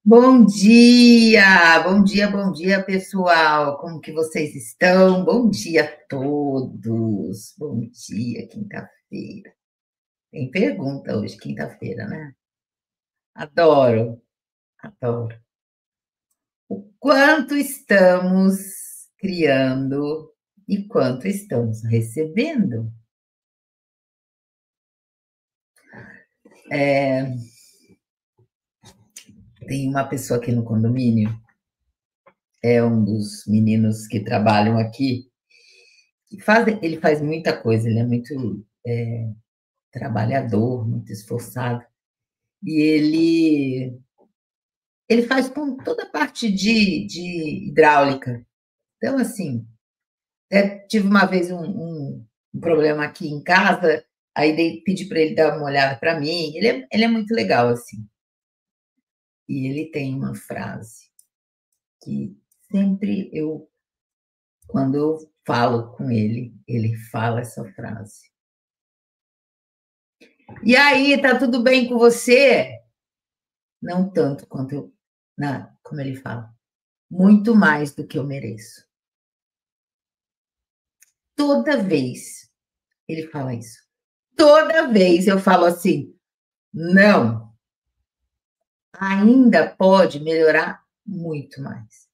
bom dia, pessoal. Como que vocês estão? Bom dia a todos. Bom dia, quinta-feira. Tem pergunta hoje, quinta-feira, né? Adoro, adoro. O quanto estamos criando e quanto estamos recebendo? Tem uma pessoa aqui no condomínio, é um dos meninos que trabalham aqui, ele faz muita coisa, ele é muito trabalhador, muito esforçado. E ele faz com toda a parte de hidráulica. Então, assim, tive uma vez um problema aqui em casa, aí pedi para ele dar uma olhada para mim. Ele é muito legal, assim. E ele tem uma frase que sempre quando eu falo com ele fala essa frase. E aí, tá tudo bem com você? Não tanto quanto como ele fala, muito mais do que eu mereço. Toda vez ele fala isso. Toda vez eu falo assim: não, ainda pode melhorar muito mais.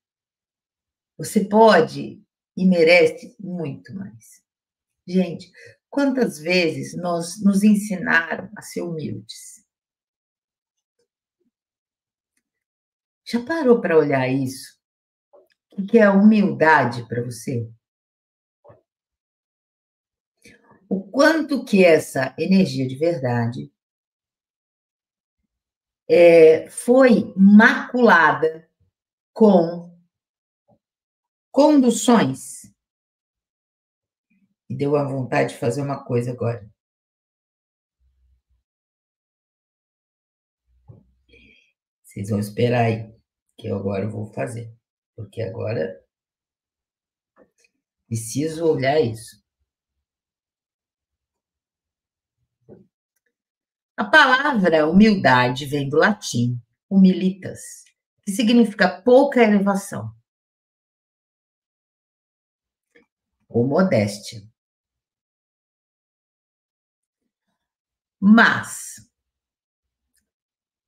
Você pode e merece muito mais. Gente, quantas vezes nos ensinaram a ser humildes? Já parou para olhar isso? O que é a humildade para você? O quanto que essa energia de verdade foi maculada com conduções. E deu a vontade de fazer uma coisa agora. Vocês vão esperar aí, que eu agora vou fazer. Porque agora preciso olhar isso. A palavra humildade vem do latim, humilitas, que significa pouca elevação ou modéstia. Mas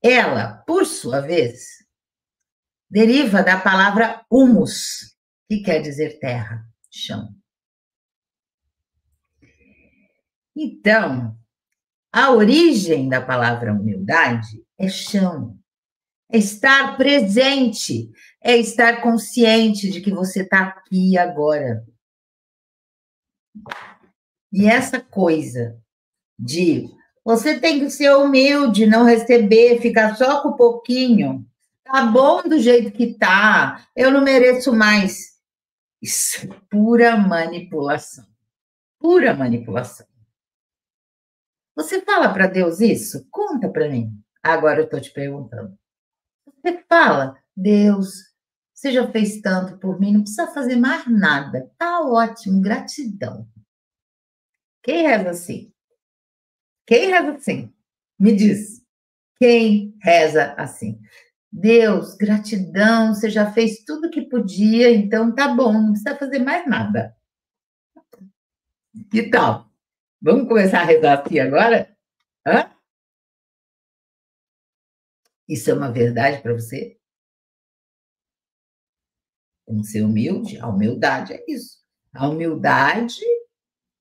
ela, por sua vez, deriva da palavra humus, que quer dizer terra, chão. Então, a origem da palavra humildade é chão, é estar presente, é estar consciente de que você está aqui agora. E essa coisa de você tem que ser humilde, não receber, ficar só com um pouquinho, tá bom do jeito que tá, eu não mereço mais. Isso é pura manipulação. Pura manipulação. Você fala para Deus isso? Conta para mim. Agora eu estou te perguntando. Você fala, Deus, você já fez tanto por mim, não precisa fazer mais nada. Tá ótimo, gratidão. Quem reza assim? Quem reza assim? Me diz. Quem reza assim? Deus, gratidão, você já fez tudo que podia, então tá bom, não precisa fazer mais nada. Que tal? Vamos começar a rezar assim agora? Hã? Isso é uma verdade para você? Como ser humilde? A humildade é isso. A humildade,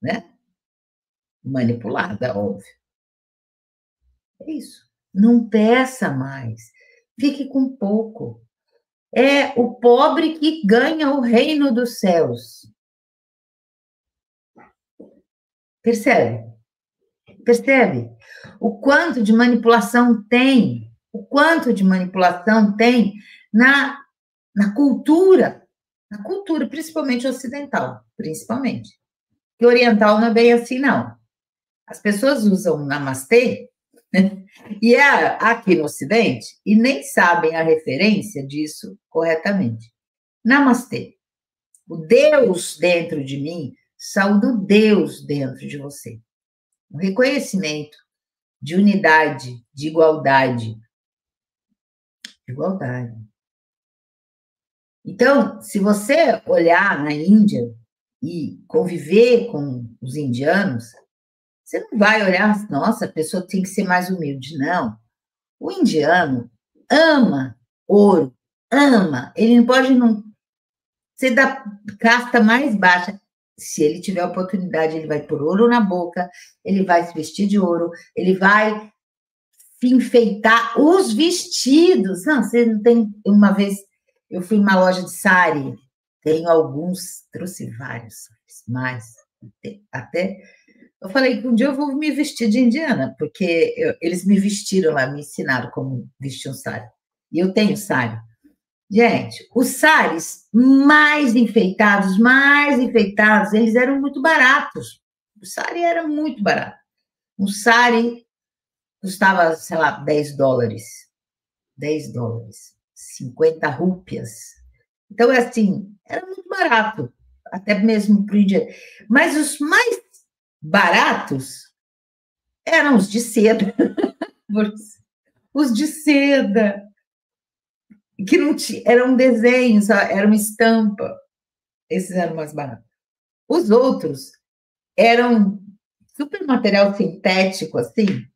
né? Manipulada, óbvio. É isso. Não peça mais. Fique com pouco. É o pobre que ganha o reino dos céus. Percebe? Percebe? O quanto de manipulação tem? O quanto de manipulação tem na cultura? Na cultura, principalmente ocidental, principalmente. Que oriental não é bem assim, não. As pessoas usam namastê, né? E aqui no Ocidente, e nem sabem a referência disso corretamente. Namastê. O Deus dentro de mim, saúde o Deus dentro de você. Um reconhecimento de unidade, de igualdade. igualdade. Então, se você olhar na Índia e conviver com os indianos, você não vai olhar, nossa, a pessoa tem que ser mais humilde. Não. O indiano ama ouro, ama. Ele não pode não ser da casta mais baixa. Se ele tiver oportunidade, ele vai pôr ouro na boca, ele vai se vestir de ouro, ele vai se enfeitar os vestidos. Não, você não tem. Uma vez eu fui em uma loja de sari, tenho alguns, trouxe vários, mas até eu falei que um dia eu vou me vestir de indiana, porque eles me vestiram lá, me ensinaram como vestir um sari. E eu tenho sari. Gente, os saris mais enfeitados, eles eram muito baratos. O sari era muito barato. Um sari custava, sei lá, $10. $10. 50 rúpias. Então, é assim, era muito barato, até mesmo para o indiano. Mas os mais baratos eram os de seda. Os de seda, que não tinha, eram desenhos, era uma estampa. Esses eram mais baratos. Os outros eram super material sintético, assim,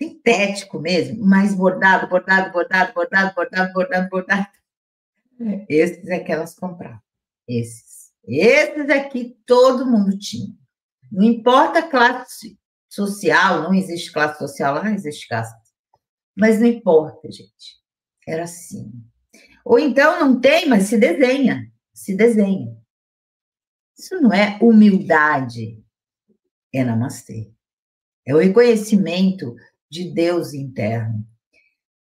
sintético mesmo, mas bordado, bordado, bordado, bordado, bordado, bordado, bordado. Esses é que elas compravam. Esses aqui todo mundo tinha. Não importa a classe social, não existe classe social lá, não existe classe. Mas não importa, gente. Era assim. Ou então não tem, mas se desenha. Se desenha. Isso não é humildade, é namastê. É o reconhecimento de Deus interno.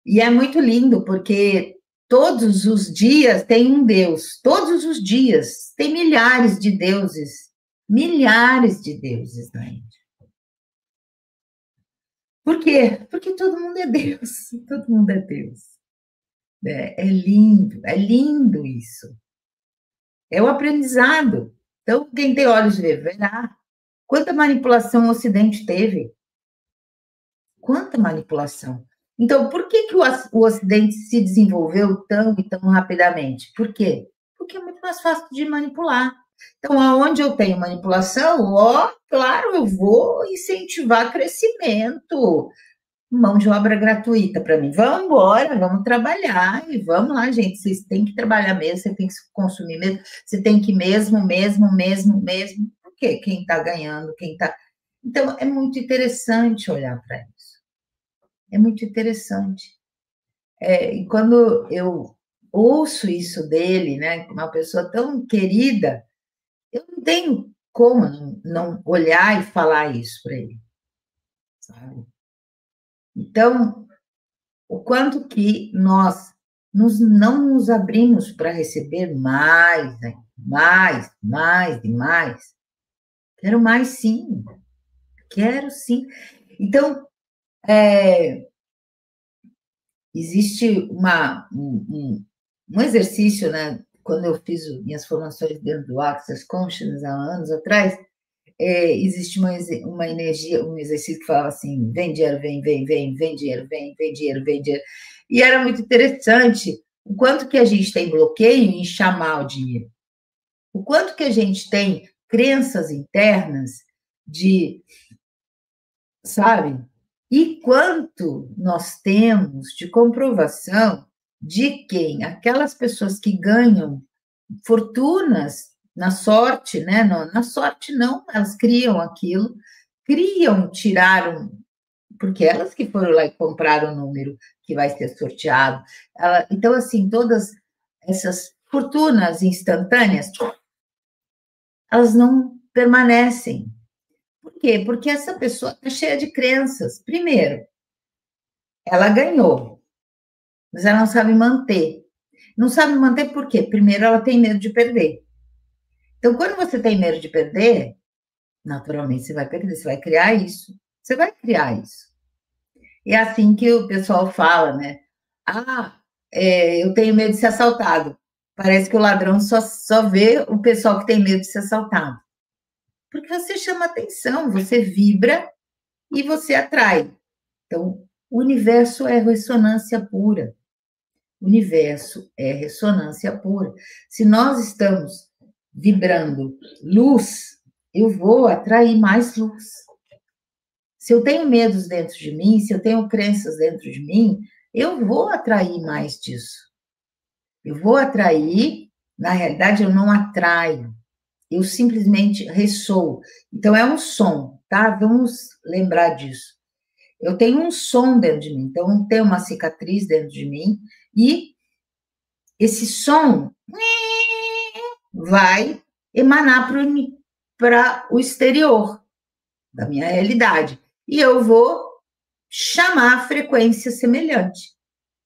E é muito lindo, porque todos os dias tem um Deus. Todos os dias. Tem milhares de deuses. Milhares de deuses na Índia. Por quê? Porque todo mundo é Deus. Todo mundo é Deus. É lindo isso. É o aprendizado. Então, quem tem olhos de ver, verá. Quanta manipulação o Ocidente teve? Quanta manipulação. Então, por que o Ocidente se desenvolveu tão e tão rapidamente? Por quê? Porque é muito mais fácil de manipular. Então, aonde eu tenho manipulação, claro, eu vou incentivar crescimento. Mão de obra gratuita para mim. Vamos embora, vamos trabalhar e vamos lá, gente. Vocês têm que trabalhar mesmo, você tem que consumir mesmo, você tem que mesmo. Porque quem está ganhando, quem está. Então, é muito interessante olhar para isso. É muito interessante. E quando eu ouço isso dele, né, uma pessoa tão querida, eu não tenho como não olhar e falar isso para ele, sabe? Então, o quanto que nós não nos abrimos para receber mais, né? Mais e mais. Quero mais, sim. Quero, sim. Então, existe um exercício, né? Quando eu fiz minhas formações dentro do Access Consciousness há anos atrás, existe uma energia, um exercício que falava assim, vem dinheiro, vem dinheiro, vem dinheiro, vem dinheiro. E era muito interessante o quanto que a gente tem bloqueio em chamar o dinheiro. O quanto que a gente tem crenças internas de, sabe? E quanto nós temos de comprovação de quem aquelas pessoas que ganham fortunas na sorte, né? Na sorte não, elas criam aquilo, tiraram, porque elas que foram lá e compraram o número que vai ser sorteado. Então, assim, todas essas fortunas instantâneas, elas não permanecem. Por quê? Porque essa pessoa está cheia de crenças. Primeiro, ela ganhou, mas ela não sabe manter. Não sabe manter por quê? Primeiro, ela tem medo de perder. Então, quando você tem medo de perder, naturalmente você vai perder, você vai criar isso. Você vai criar isso. E é assim que o pessoal fala, né? Eu tenho medo de ser assaltado. Parece que o ladrão só vê o pessoal que tem medo de ser assaltado. Porque você chama atenção, você vibra e você atrai. Então, o universo é ressonância pura. O universo é ressonância pura. Se nós estamos vibrando luz, eu vou atrair mais luz. Se eu tenho medos dentro de mim, se eu tenho crenças dentro de mim, eu vou atrair mais disso. Eu vou atrair, na realidade, eu não atraio, eu simplesmente ressoo. Então, é um som, tá? Vamos lembrar disso. Eu tenho um som dentro de mim, então tem uma cicatriz dentro de mim, e esse som vai emanar para o exterior da minha realidade. E eu vou chamar a frequência semelhante.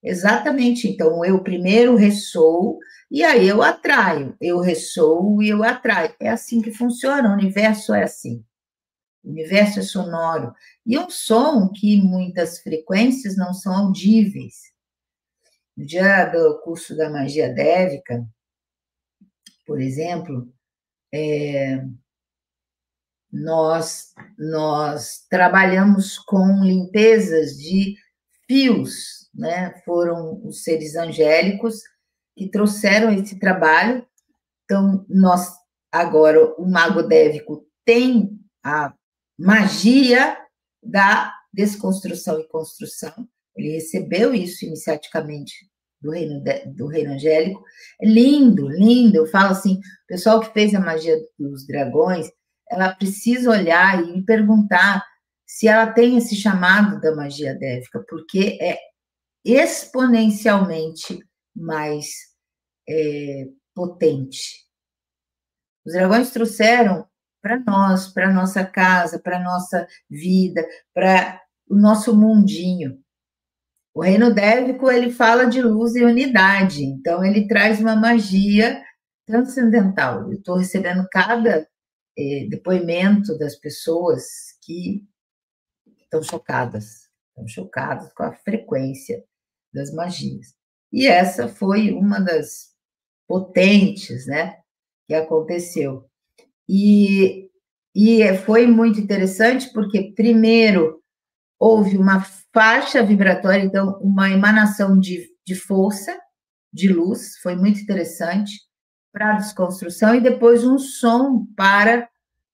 Exatamente. Então, eu primeiro ressoo e aí eu atraio. Eu ressoo e eu atraio. É assim que funciona. O universo é assim. O universo é sonoro. E um som que muitas frequências não são audíveis. No dia do curso da magia dévica, por exemplo, nós trabalhamos com limpezas de fios, né? Foram os seres angélicos que trouxeram esse trabalho. Então, agora, o mago dévico tem a magia da desconstrução e construção. Ele recebeu isso iniciaticamente do reino angélico. É lindo, lindo. Eu falo assim, o pessoal que fez a magia dos dragões, ela precisa olhar e perguntar se ela tem esse chamado da magia dévica, porque é exponencialmente mais potente. Os dragões trouxeram para nós, para a nossa casa, para a nossa vida, para o nosso mundinho. O reino dévico, ele fala de luz e unidade, então ele traz uma magia transcendental. Eu estou recebendo cada depoimento das pessoas que estão chocadas com a frequência das magias. E essa foi uma das potentes, né, que aconteceu. E foi muito interessante porque, primeiro, houve uma faixa vibratória, então, uma emanação de força, de luz, foi muito interessante para a desconstrução, e depois um som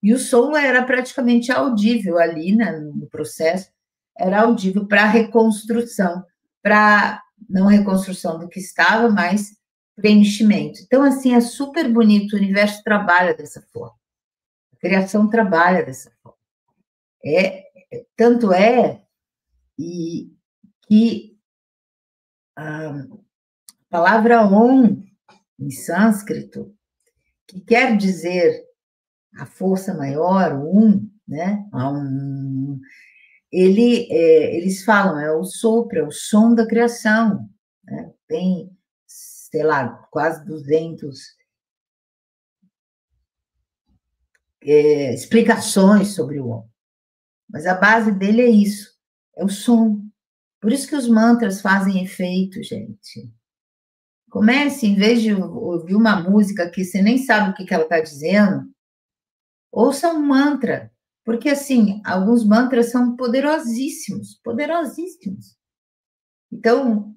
e o som era praticamente audível ali, né, no processo, era audível para a reconstrução, para não reconstrução do que estava, mas preenchimento. Então, assim, é super bonito, o universo trabalha dessa forma, a criação trabalha dessa forma. Tanto é que a palavra Om, em sânscrito, que quer dizer a força maior, o né? Eles falam, é o sopro, é o som da criação. Né? Tem, sei lá, quase 200 explicações sobre o Om. Mas a base dele é isso, é o som. Por isso que os mantras fazem efeito, gente. Comece, em vez de ouvir uma música que você nem sabe o que ela está dizendo, ouça um mantra, porque, assim, alguns mantras são poderosíssimos, poderosíssimos. Então,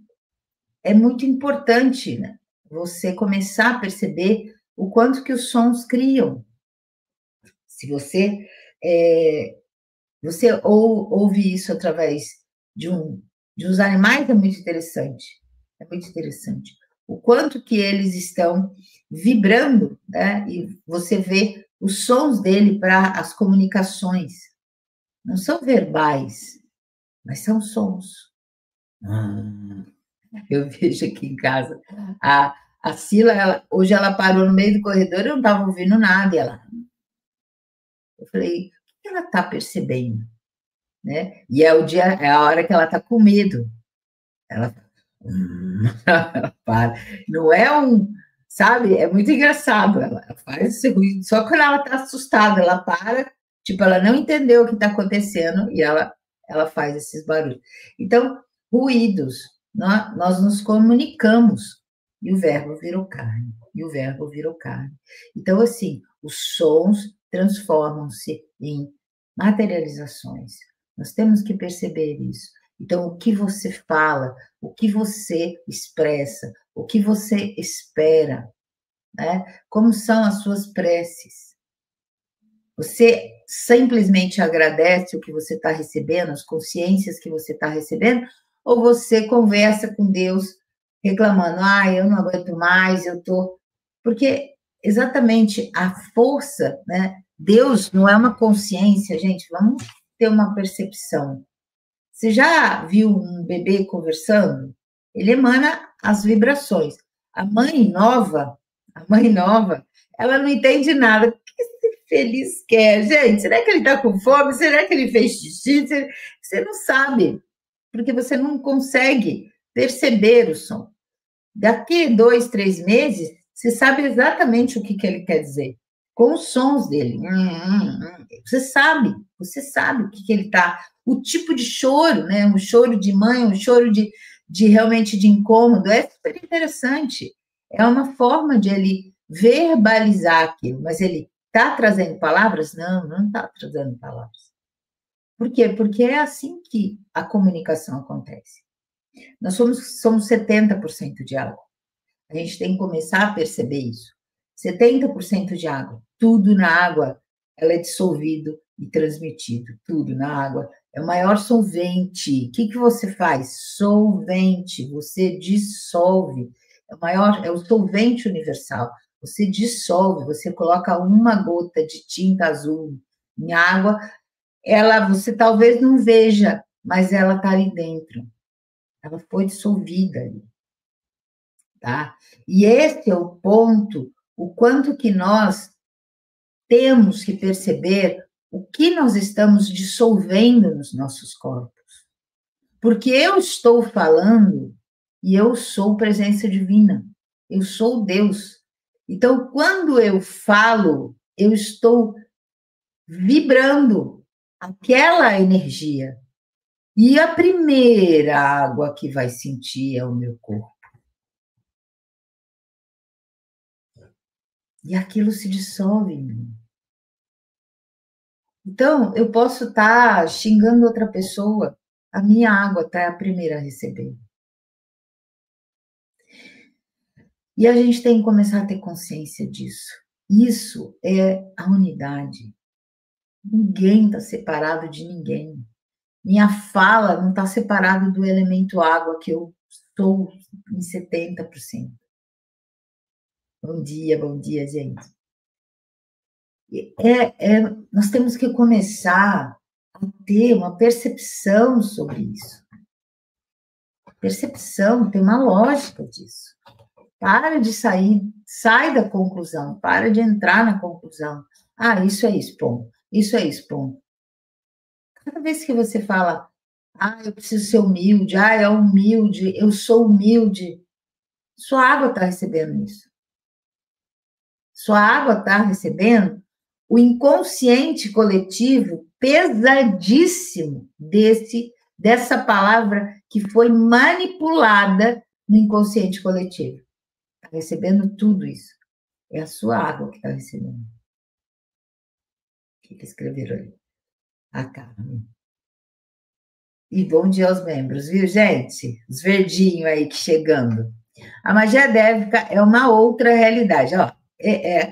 é muito importante, né, você começar a perceber o quanto que os sons criam. Se você ouve isso através de uns animais, é muito interessante. É muito interessante. O quanto que eles estão vibrando, né? E você vê os sons dele para as comunicações. Não são verbais, mas são sons. Eu vejo aqui em casa. A Sila, hoje ela parou no meio do corredor, eu não estava ouvindo nada. Eu falei, o que ela está percebendo? Né? E é a hora que ela está com medo. Ela para. Não é sabe? É muito engraçado. Ela faz esse ruído. Só quando ela está assustada, ela para, tipo, ela não entendeu o que está acontecendo e ela faz esses barulhos. Então, ruídos. Nós nos comunicamos e o verbo virou carne. E o verbo virou carne. Então, assim, os sons transformam-se em materializações. Nós temos que perceber isso. Então, o que você fala, o que você expressa, o que você espera, né? Como são as suas preces? Você simplesmente agradece o que você está recebendo, as consciências que você está recebendo, ou você conversa com Deus reclamando, eu não aguento mais, eu tô... Porque exatamente a força, né? Deus não é uma consciência, gente, vamos ter uma percepção. Você já viu um bebê conversando? Ele emana as vibrações. A mãe nova, ela não entende nada. O que esse feliz quer? Gente, será que ele está com fome? Será que ele fez xixi? Você não sabe, porque você não consegue perceber o som. Daqui 2, 3 meses, você sabe exatamente o que ele quer dizer, com os sons dele. Você sabe o que ele está, o tipo de choro, né? Um choro de mãe, um choro de realmente de incômodo, é super interessante. É uma forma de ele verbalizar aquilo, mas ele está trazendo palavras? Não, não está trazendo palavras. Por quê? Porque é assim que a comunicação acontece. Nós somos 70% de água. A gente tem que começar a perceber isso. 70% de água. Tudo na água, ela é dissolvido e transmitido. Tudo na água. É o maior solvente. O que você faz? Solvente. Você dissolve. É o solvente universal. Você dissolve, você coloca uma gota de tinta azul em água, você talvez não veja, mas ela está ali dentro. Ela foi dissolvida ali. Tá? E esse é o ponto, o quanto que nós temos que perceber o que nós estamos dissolvendo nos nossos corpos. Porque eu estou falando e eu sou presença divina, eu sou Deus. Então, quando eu falo, eu estou vibrando aquela energia. E a primeira água que vai sentir é o meu corpo. E aquilo se dissolve em mim. Então, eu posso estar xingando outra pessoa, a minha água está a primeira a receber. E a gente tem que começar a ter consciência disso. Isso é a unidade. Ninguém está separado de ninguém. Minha fala não está separada do elemento água, que eu sou em 70%. Bom dia, gente. Nós temos que começar a ter uma percepção sobre isso. Percepção, tem uma lógica disso. Para de sai da conclusão, para de entrar na conclusão. Isso é isso, ponto. Isso é isso, ponto. Cada vez que você fala, eu preciso ser humilde, é humilde, eu sou humilde, sua água está recebendo isso. Sua água está recebendo o inconsciente coletivo pesadíssimo dessa palavra que foi manipulada no inconsciente coletivo. Está recebendo tudo isso. É a sua água que está recebendo. O que escreveram aí? A Carmen. E bom dia aos membros, viu, gente? Os verdinhos aí que chegando. A magia dévica é uma outra realidade. Ó,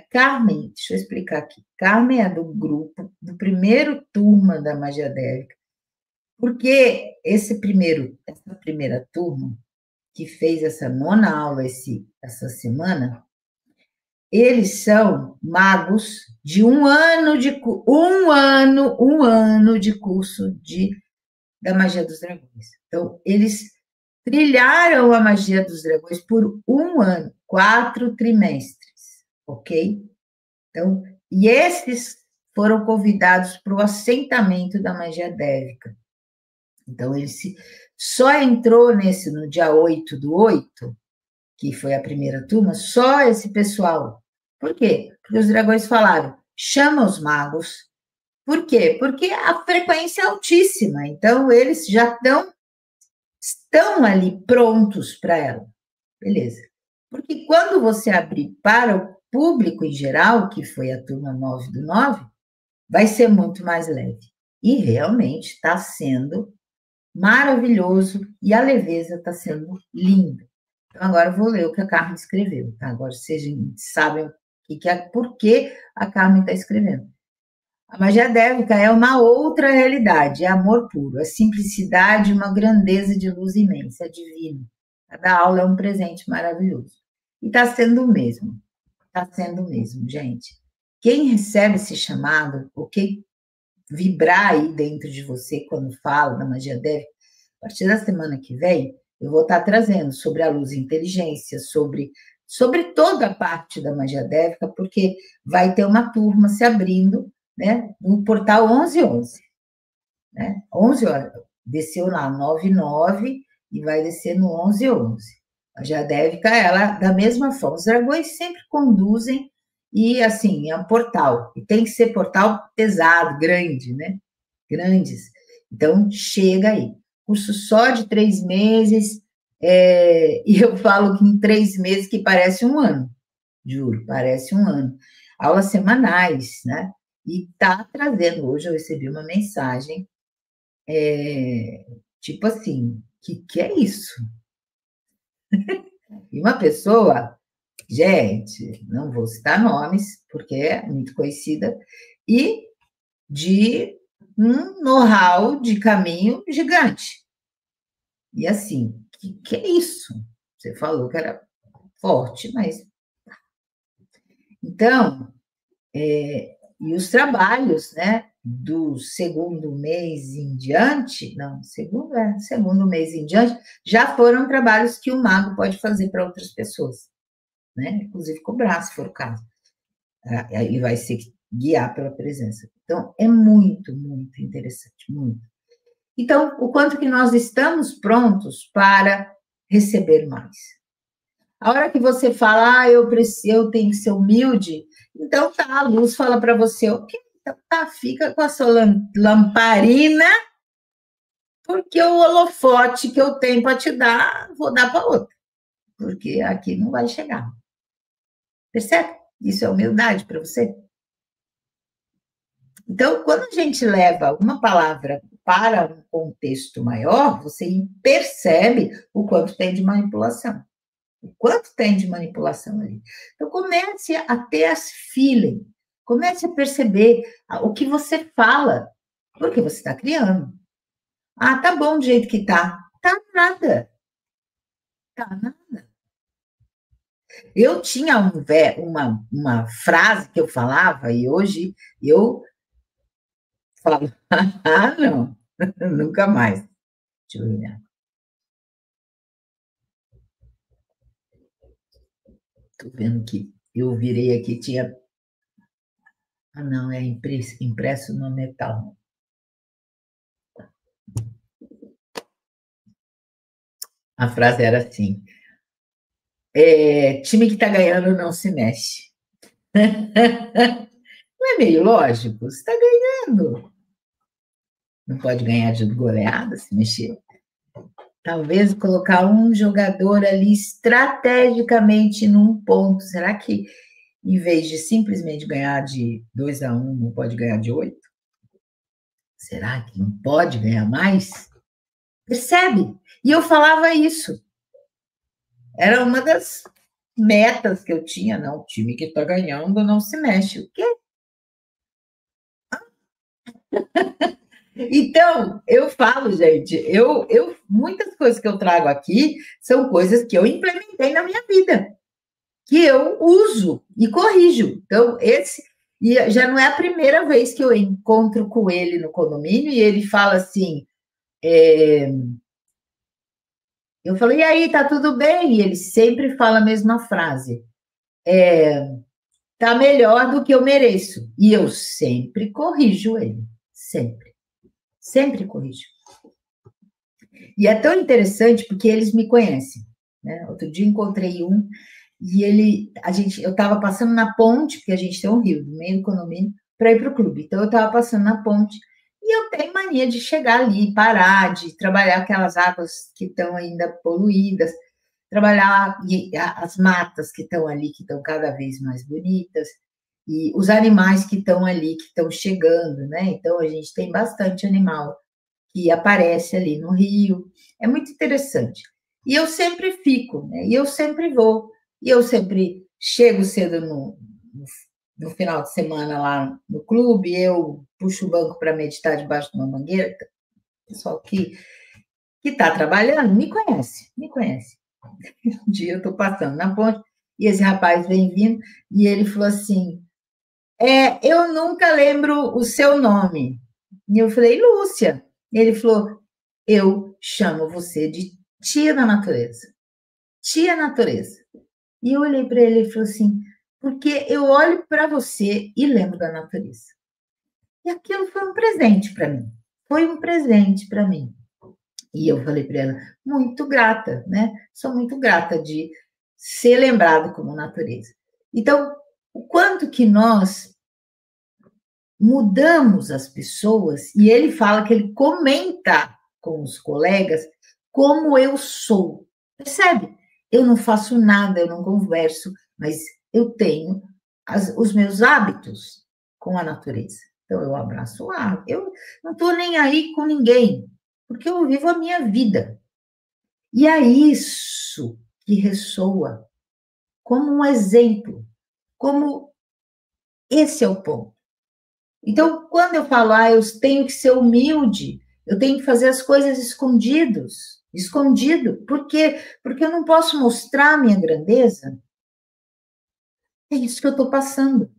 Carmen, deixa eu explicar aqui. Carmen é do grupo, do primeiro turma da magia dévica. Porque essa primeira turma, que fez essa nona aula essa semana, eles são magos de um ano de curso da magia dos dragões. Então, eles trilharam a magia dos dragões por um ano, 4 trimestres, ok? Então, e esses foram convidados para o assentamento da magia dévica. Então, ele só entrou no dia 8/8, que foi a primeira turma, só esse pessoal. Por quê? Porque os dragões falaram, chama os magos. Por quê? Porque a frequência é altíssima, então eles já estão ali prontos para ela. Beleza. Porque quando você abrir para o público em geral, que foi a turma 9/9, vai ser muito mais leve. E realmente está sendo maravilhoso e a leveza está sendo linda. Então, agora eu vou ler o que a Carmen escreveu, tá? Agora vocês sabem por que a Carmen está escrevendo. A magia dévica é uma outra realidade, é amor puro, é simplicidade, uma grandeza de luz imensa, é divino. Cada aula é um presente maravilhoso. E está sendo o mesmo, gente. Quem recebe esse chamado, o que vibrar aí dentro de você quando fala da magia dévica, a partir da semana que vem, eu vou estar trazendo sobre a luz e inteligência, sobre toda a parte da magia dévica, porque vai ter uma turma se abrindo, né, no portal 1111, né? 11 horas, desceu lá 99 e vai descer no 1111. A magia dévica, ela, da mesma forma, os dragões sempre conduzem e, assim, é um portal, e tem que ser portal pesado, grande, né? Grandes. Então, chega aí. Curso só de 3 meses, e eu falo que em 3 meses que parece um ano, juro, parece um ano. Aulas semanais, né? E está trazendo, hoje eu recebi uma mensagem, tipo assim, que é isso? E uma pessoa, gente, não vou citar nomes, porque é muito conhecida, e de um know-how de caminho gigante. E assim, que é isso? Você falou que era forte, mas... Então, e os trabalhos, né, do segundo mês em diante, não, segundo mês em diante, já foram trabalhos que o mago pode fazer para outras pessoas, né? Inclusive cobrar, se for o caso. Aí vai ser guiar pela presença. Então, é muito, muito interessante, muito. Então, o quanto que nós estamos prontos para receber mais. A hora que você fala, eu tenho que ser humilde, então tá, a luz fala para você, ok, então tá, fica com a sua lamparina, porque o holofote que eu tenho para te dar, vou dar para outra, porque aqui não vai chegar. Percebe? Isso é humildade para você? Então, quando a gente leva uma palavra para um contexto maior, você percebe o quanto tem de manipulação. O quanto tem de manipulação ali. Então, comece a ter as feeling, comece a perceber o que você fala, porque você está criando. Ah, tá bom do jeito que tá. Tá nada. Tá nada. Eu tinha uma frase que eu falava, e hoje eu falo, ah, não, nunca mais. Deixa eu olhar. Estou vendo que eu virei aqui, tinha... Ah, não, é impresso no metal. A frase era assim, time que está ganhando não se mexe. Não é meio lógico? Você está ganhando. Não pode ganhar de goleada se mexer. Talvez colocar um jogador ali estrategicamente num ponto. Será que, em vez de simplesmente ganhar de 2-1, não pode ganhar de 8? Será que não pode ganhar mais? Percebe? E eu falava isso. Era uma das metas que eu tinha. Não, o time que está ganhando não se mexe. O quê? Então, eu falo, gente, muitas coisas que eu trago aqui são coisas que eu implementei na minha vida, que eu uso e corrijo. Então, e já não é a primeira vez que eu encontro com ele no condomínio e ele fala assim, eu falo, e aí, tá tudo bem? E ele sempre fala a mesma frase, tá melhor do que eu mereço. E eu sempre corrijo ele, sempre corrijo. E é tão interessante porque eles me conhecem, né? Outro dia encontrei um e eu estava passando na ponte, porque a gente tem um rio no meio do condomínio, para ir para o clube. Então, eu estava passando na ponte e eu tenho mania de chegar ali, parar, de trabalhar aquelas águas que estão ainda poluídas, trabalhar as matas que estão ali, que estão cada vez mais bonitas, e os animais que estão ali, que estão chegando, né? Então, a gente tem bastante animal que aparece ali no Rio. É muito interessante. E eu sempre fico, né? E eu sempre vou. E eu sempre chego cedo no final de semana lá no clube, eu puxo o banco para meditar debaixo de uma mangueira. O pessoal que está trabalhando me conhece, me conhece. Um dia eu estou passando na ponte e esse rapaz vem vindo e ele falou assim, eu nunca lembro o seu nome. E eu falei, Lúcia. E ele falou, eu chamo você de tia da natureza. Tia natureza. E eu olhei para ele e falei assim, porque eu olho para você e lembro da natureza. E aquilo foi um presente para mim. Foi um presente para mim. E eu falei para ela, muito grata, né? Sou muito grata de ser lembrado como natureza. Então, o quanto que nós mudamos as pessoas, e ele fala que ele comenta com os colegas como eu sou. Percebe? Eu não faço nada, eu não converso, mas eu tenho os meus hábitos com a natureza. Então, eu abraço o ar, eu não estou nem aí com ninguém, porque eu vivo a minha vida. E é isso que ressoa como um exemplo, como esse é o ponto. Então, quando eu falo, eu tenho que ser humilde, eu tenho que fazer as coisas escondido. Por quê? Porque eu não posso mostrar a minha grandeza. É isso que eu estou passando.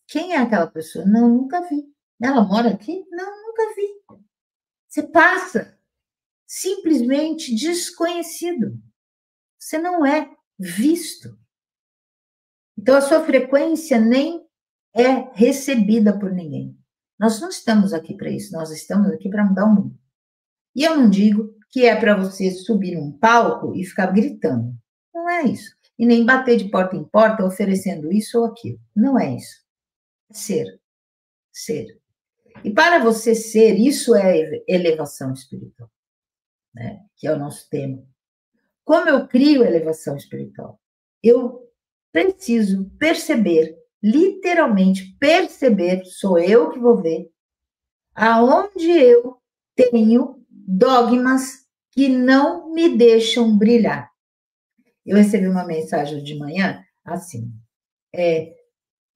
Quem é aquela pessoa? Não, nunca vi. Ela mora aqui? Não, nunca vi. Você passa simplesmente desconhecido. Você não é visto. Então, a sua frequência nem é recebida por ninguém. Nós não estamos aqui para isso, nós estamos aqui para mudar o mundo. E eu não digo que é para você subir num palco e ficar gritando. Não é isso. E nem bater de porta em porta oferecendo isso ou aquilo. Não é isso. É ser. Ser. E para você ser, isso é elevação espiritual, né? Que é o nosso tema. Como eu crio elevação espiritual? Eu preciso perceber, literalmente perceber, sou eu que vou ver, aonde eu tenho dogmas que não me deixam brilhar. Eu recebi uma mensagem de manhã, assim,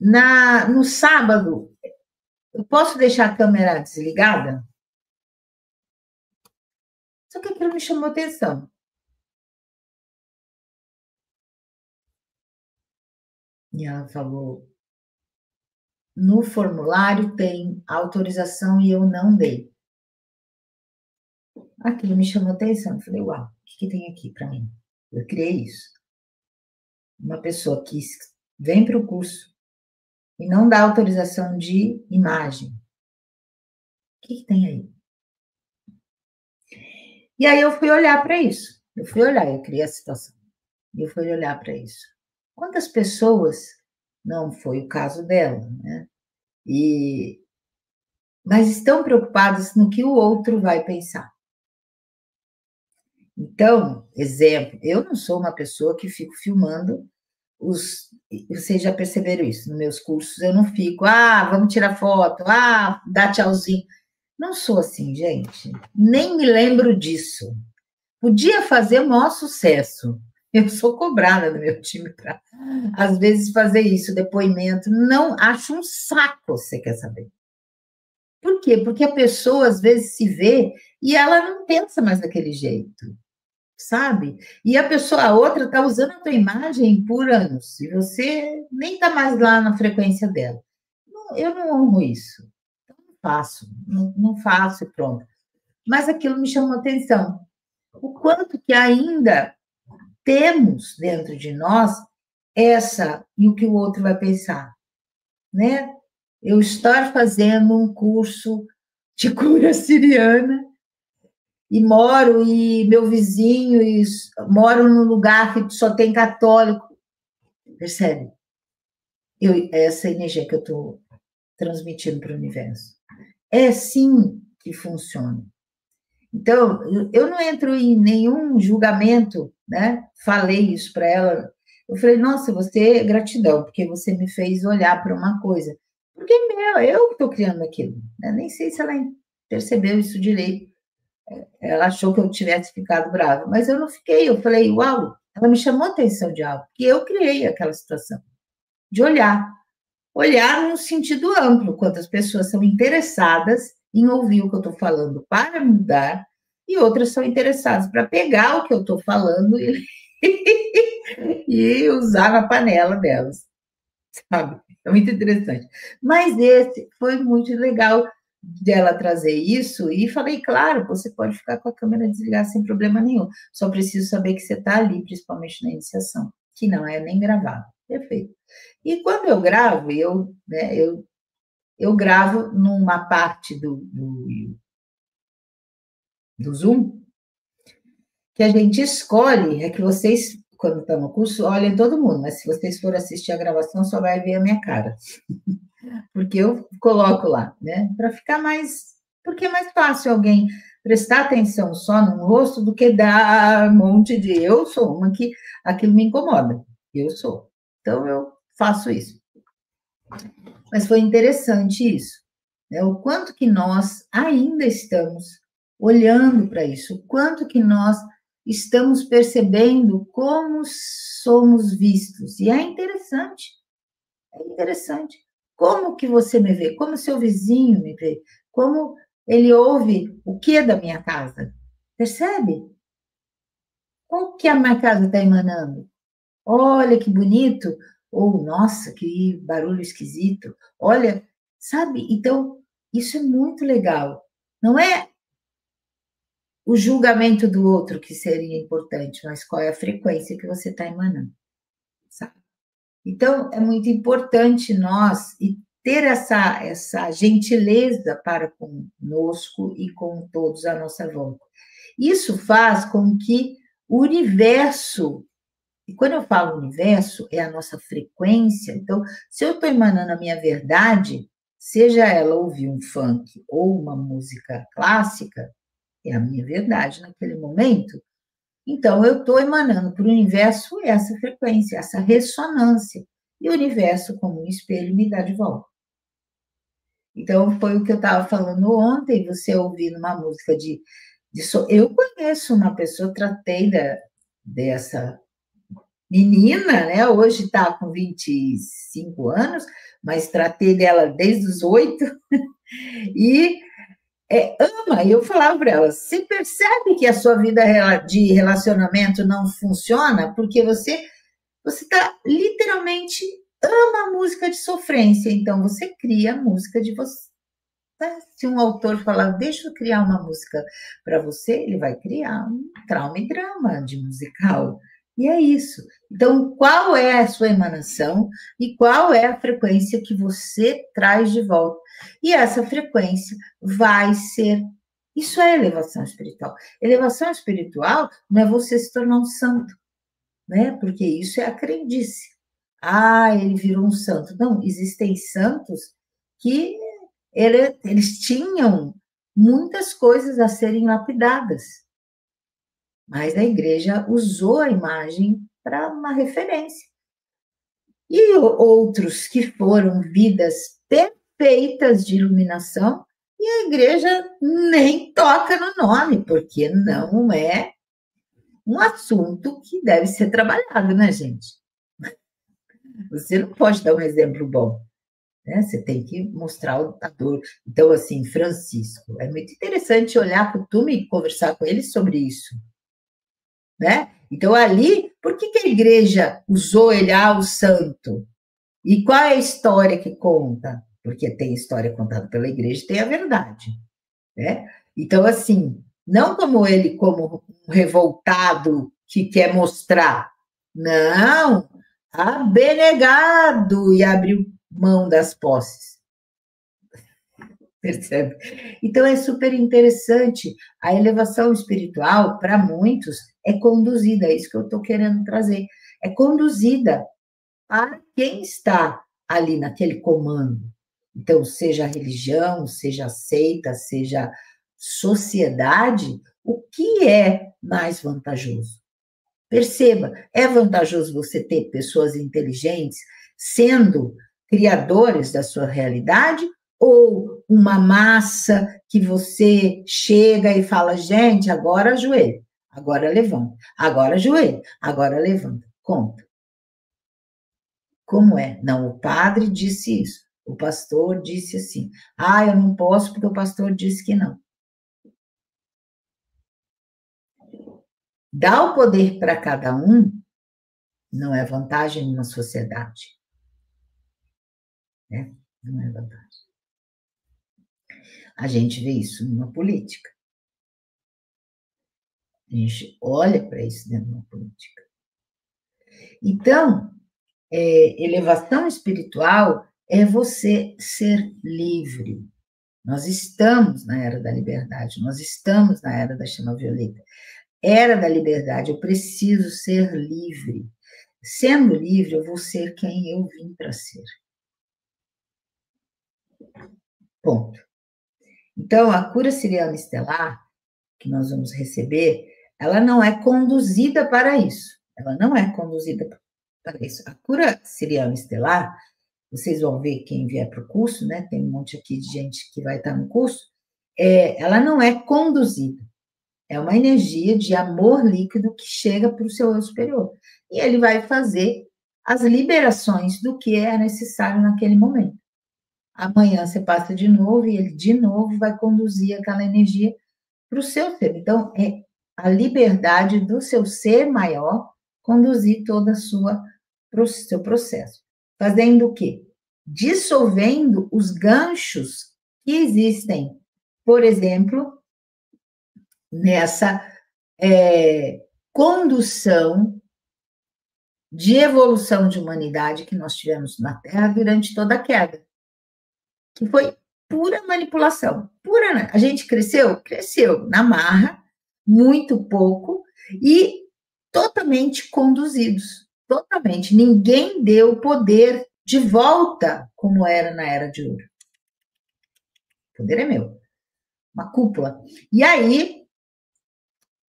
no sábado, eu posso deixar a câmera desligada? Só que aquilo me chamou atenção. E ela falou, no formulário tem autorização e eu não dei. Aquilo me chamou atenção. Eu falei, uau, o que tem aqui para mim? Eu criei isso. Uma pessoa que vem para o curso e não dá autorização de imagem. O que tem aí? E aí eu fui olhar para isso. Eu criei a situação. E eu fui olhar para isso. Quantas pessoas, não foi o caso dela, né? Mas estão preocupadas no que o outro vai pensar. Então, exemplo, eu não sou uma pessoa que fico filmando vocês já perceberam isso, nos meus cursos eu não fico, vamos tirar foto, dá tchauzinho. Não sou assim, gente, nem me lembro disso. Podia fazer o maior sucesso. Eu sou cobrada do meu time para, às vezes, fazer isso, depoimento. Não, acho um saco, você quer saber. Por quê? Porque a pessoa, às vezes, se vê e ela não pensa mais daquele jeito, sabe? E a outra está usando a tua imagem por anos, e você nem está mais lá na frequência dela. Eu não honro isso. Não faço, não faço e pronto. Mas aquilo me chamou a atenção. O quanto que ainda temos dentro de nós e o que o outro vai pensar, né? Eu estar fazendo um curso de cura siriana e meu vizinho, moro num lugar que só tem católico, percebe? Essa energia que eu estou transmitindo para o universo. É assim que funciona. Então, eu não entro em nenhum julgamento, né? Falei isso para ela. Eu falei, nossa, você é gratidão, porque você me fez olhar para uma coisa. Porque, eu que estou criando aquilo. Né? Nem sei se ela percebeu isso direito. Ela achou que eu tivesse ficado brava, mas eu não fiquei. Eu falei, uau, ela me chamou a atenção de algo, que eu criei aquela situação, de olhar. Olhar no sentido amplo, quantas pessoas são interessadas em ouvir o que eu estou falando para mudar, e outras são interessadas para pegar o que eu estou falando e usar na panela delas, sabe? É muito interessante. Mas esse foi muito legal dela trazer isso, e falei, claro, você pode ficar com a câmera desligada sem problema nenhum, só preciso saber que você está ali, principalmente na iniciação, que não é nem gravado. Perfeito. E quando eu gravo, eu gravo numa parte do Zoom, que a gente escolhe, é que vocês, quando estão no curso, olhem todo mundo, mas se vocês forem assistir a gravação, só vai ver a minha cara. Porque eu coloco lá, né? Para ficar mais. Porque é mais fácil alguém prestar atenção só no rosto do que dar um monte de. Eu sou uma que aquilo me incomoda. Eu sou. Então eu faço isso. Mas foi interessante isso, né? O quanto que nós ainda estamos olhando para isso, o quanto que nós estamos percebendo como somos vistos. E é interessante, é interessante. Como que você me vê? Como seu vizinho me vê? Como ele ouve o que é da minha casa? Percebe? O que a minha casa está emanando? Olha que bonito! Ou, nossa, que barulho esquisito! Olha, sabe? Então, isso é muito legal. Não é o julgamento do outro que seria importante, mas qual é a frequência que você está emanando, sabe? Então, é muito importante nós ter essa gentileza para conosco e com todos à nossa volta. Isso faz com que o universo, e quando eu falo universo, é a nossa frequência. Então, se eu estou emanando a minha verdade, seja ela ouvir um funk ou uma música clássica, é a minha verdade naquele momento, então eu estou emanando para o universo essa frequência, essa ressonância. E o universo, como um espelho, me dá de volta. Então, foi o que eu estava falando ontem, você ouvindo uma música eu conheço uma pessoa, tratei dessa menina, né? Hoje está com 25 anos, mas tratei dela desde os 8, e ama. E eu falava para ela, você percebe que a sua vida de relacionamento não funciona porque você está literalmente ama a música de sofrência, então você cria a música de você. Se um autor falar, deixa eu criar uma música para você, ele vai criar um trauma e drama de musical. E é isso. Então, qual é a sua emanação e qual é a frequência que você traz de volta? E essa frequência vai ser. Isso é elevação espiritual. Elevação espiritual não é você se tornar um santo, né? Porque isso é a crendice. Ah, ele virou um santo. Não, existem santos que eles tinham muitas coisas a serem lapidadas, mas a igreja usou a imagem para uma referência. E outros que foram vidas perfeitas de iluminação, e a igreja nem toca no nome, porque não é um assunto que deve ser trabalhado, né, gente? Você não pode dar um exemplo bom, né? Você tem que mostrar a dor. Então, assim, Francisco, é muito interessante olhar para o Tume e conversar com ele sobre isso, né? Então, ali, por que a igreja usou ele, o santo? E qual é a história que conta? Porque tem história contada pela igreja, tem a verdade, né? Então, assim, não como ele, como um revoltado que quer mostrar, não, abnegado e abriu mão das posses, percebe? Então, é super interessante. A elevação espiritual, para muitos, é conduzida, é isso que eu estou querendo trazer, é conduzida a quem está ali naquele comando. Então, seja religião, seja seita, seja sociedade, o que é mais vantajoso? Perceba, é vantajoso você ter pessoas inteligentes sendo criadores da sua realidade, ou uma massa que você chega e fala, gente, agora ajoelha, agora levanta, agora ajoelha, agora levanta. Conta. Como é? Não, o padre disse isso, o pastor disse assim. Ah, eu não posso porque o pastor disse que não. Dar o poder para cada um não é vantagem numa sociedade. Né? Não é vantagem. A gente vê isso numa política. A gente olha para isso dentro de uma política. Então, elevação espiritual é você ser livre. Nós estamos na era da liberdade, nós estamos na era da chama violeta. Era da liberdade, eu preciso ser livre. Sendo livre, eu vou ser quem eu vim para ser. Ponto. Então, a cura siriana estelar, que nós vamos receber, ela não é conduzida para isso. Ela não é conduzida para isso. A cura siriana estelar, vocês vão ver quem vier para o curso, né? Tem um monte aqui de gente que vai estar no curso. Ela não é conduzida. É uma energia de amor líquido que chega para o seu eu superior. E ele vai fazer as liberações do que é necessário naquele momento. Amanhã você passa de novo e ele de novo vai conduzir aquela energia para o seu ser. Então, é a liberdade do seu ser maior conduzir todo o seu processo. Fazendo o quê? Dissolvendo os ganchos que existem. Por exemplo, nessa condução de evolução de humanidade que nós tivemos na Terra durante toda a queda, que foi pura manipulação, pura, né? A gente cresceu na marra, muito pouco, e totalmente conduzidos, totalmente. Ninguém deu poder de volta como era na Era de Ouro. O poder é meu, uma cúpula. E aí,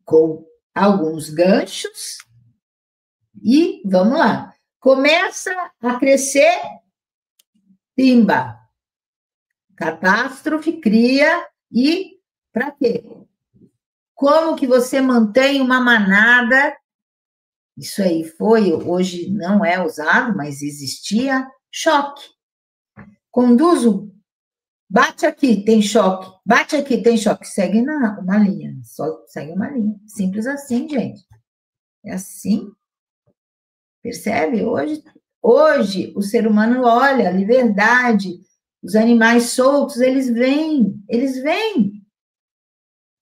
com alguns ganchos, e vamos lá. Começa a crescer, pimba. Catástrofe, cria, e para quê? Como que você mantém uma manada? Isso aí hoje não é usado, mas existia choque. Conduzo, bate aqui, tem choque. Bate aqui, tem choque. Segue uma linha, só segue uma linha. Simples assim, gente. É assim. Percebe? Hoje o ser humano olha a liberdade, os animais soltos, eles vêm.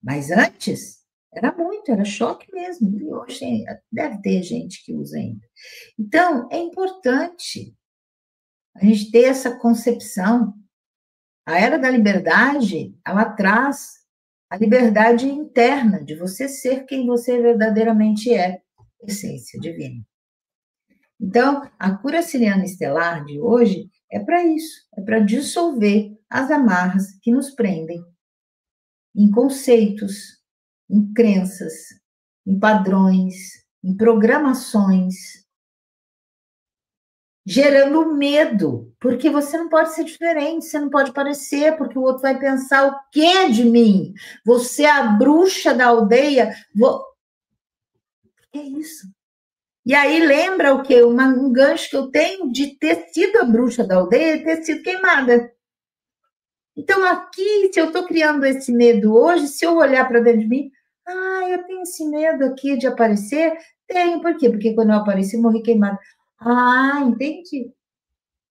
Mas antes era choque mesmo. E hoje deve ter gente que usa ainda. Então, é importante a gente ter essa concepção. A era da liberdade, ela traz a liberdade interna de você ser quem você verdadeiramente é, essência divina. Então, a cura siriana estelar de hoje é para isso, é para dissolver as amarras que nos prendem em conceitos, em crenças, em padrões, em programações, gerando medo, porque você não pode ser diferente, você não pode parecer, porque o outro vai pensar o que de mim? Você é a bruxa da aldeia? É isso. E aí lembra o quê? Um gancho que eu tenho de ter sido a bruxa da aldeia e ter sido queimada. Então, aqui, se eu estou criando esse medo hoje, se eu olhar para dentro de mim, eu tenho esse medo aqui de aparecer? Tenho, por quê? Porque quando eu apareci, eu morri queimada. Entendi.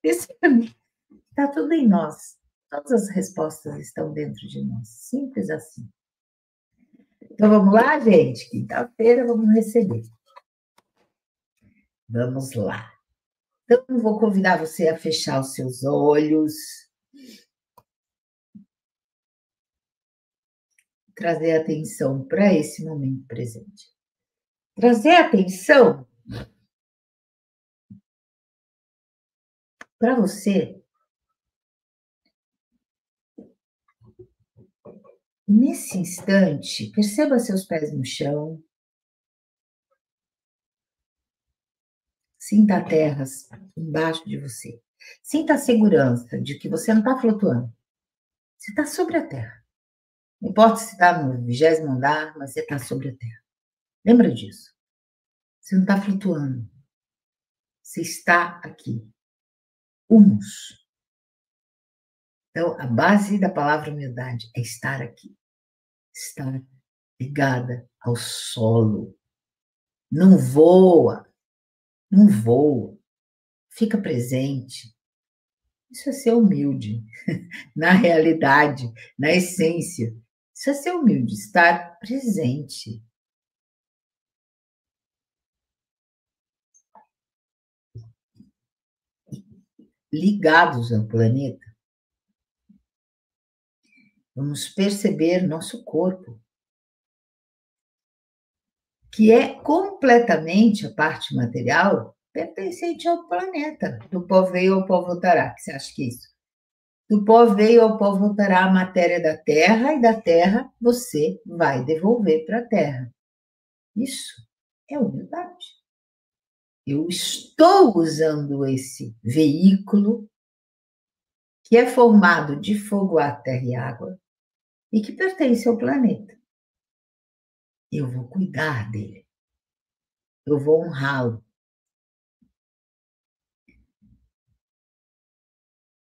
Está tudo em nós. Todas as respostas estão dentro de nós. Simples assim. Então, vamos lá, gente? Quinta-feira vamos receber. Vamos lá. Então, eu vou convidar você a fechar os seus olhos, trazer atenção para esse momento presente. Trazer atenção para você nesse instante. Perceba seus pés no chão. Sinta a terra embaixo de você. Sinta a segurança de que você não está flutuando. Você está sobre a Terra. Não importa se está no 20º andar, mas você está sobre a Terra. Lembra disso. Você não está flutuando. Você está aqui. Humus. Então, a base da palavra humildade é estar aqui. Estar ligada ao solo. Não voa. Não voa. Fica presente. Isso é ser humilde. Na realidade, na essência. Isso é ser humilde, estar presente. Ligados ao planeta, vamos perceber nosso corpo, que é completamente a parte material pertencente ao planeta. Do pó veio ao pó voltará. O que você acha que é isso? Do pó veio ao pó voltará a matéria da Terra, e da Terra você vai devolver para a Terra. Isso é humildade. Eu estou usando esse veículo que é formado de fogo, ar, terra e água e que pertence ao planeta. Eu vou cuidar dele. Eu vou honrá-lo.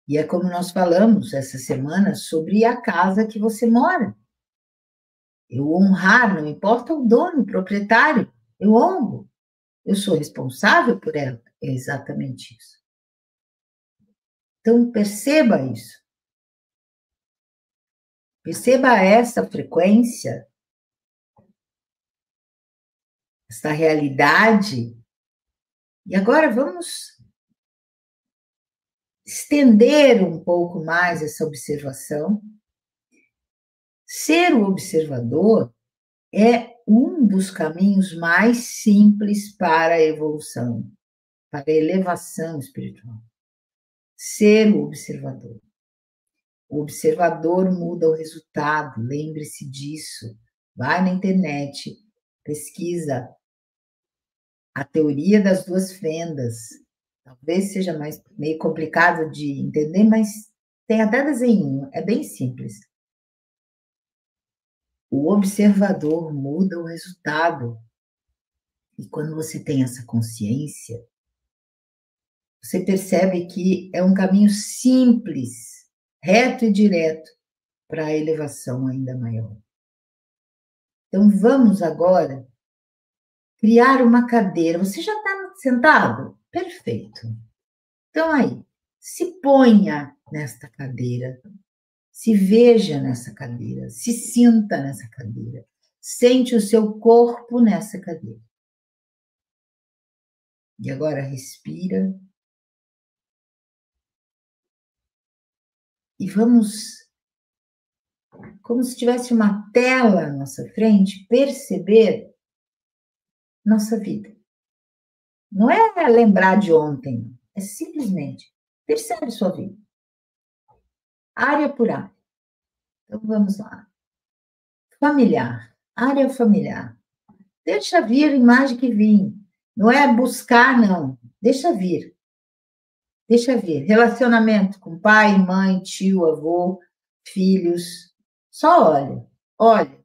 E é como nós falamos essa semana sobre a casa que você mora. Eu honrar, não importa o dono, o proprietário, eu honro. Eu sou responsável por ela. É exatamente isso. Então, perceba isso. Perceba essa frequência, essa realidade. E agora vamos estender um pouco mais essa observação. Ser o observador é um dos caminhos mais simples para a evolução, para a elevação espiritual. Ser o observador. O observador muda o resultado, lembre-se disso. Vai na internet, pesquisa a teoria das duas fendas. Talvez seja meio complicado de entender, mas tem até desenho, é bem simples. O observador muda o resultado. E quando você tem essa consciência, você percebe que é um caminho simples, reto e direto para a elevação ainda maior. Então, vamos agora criar uma cadeira. Você já está sentado? Perfeito. Então, aí, se ponha nesta cadeira, se veja nessa cadeira, se sinta nessa cadeira, sente o seu corpo nessa cadeira. E agora respira. E vamos, como se tivesse uma tela à nossa frente, perceber nossa vida. Não é lembrar de ontem, é simplesmente percebe sua vida. Área por área. Então vamos lá. Familiar, área familiar. Deixa vir a imagem que vem. Não é buscar, não. Deixa vir. Deixa vir. Relacionamento com pai, mãe, tio, avô, filhos. Só olha. Olha.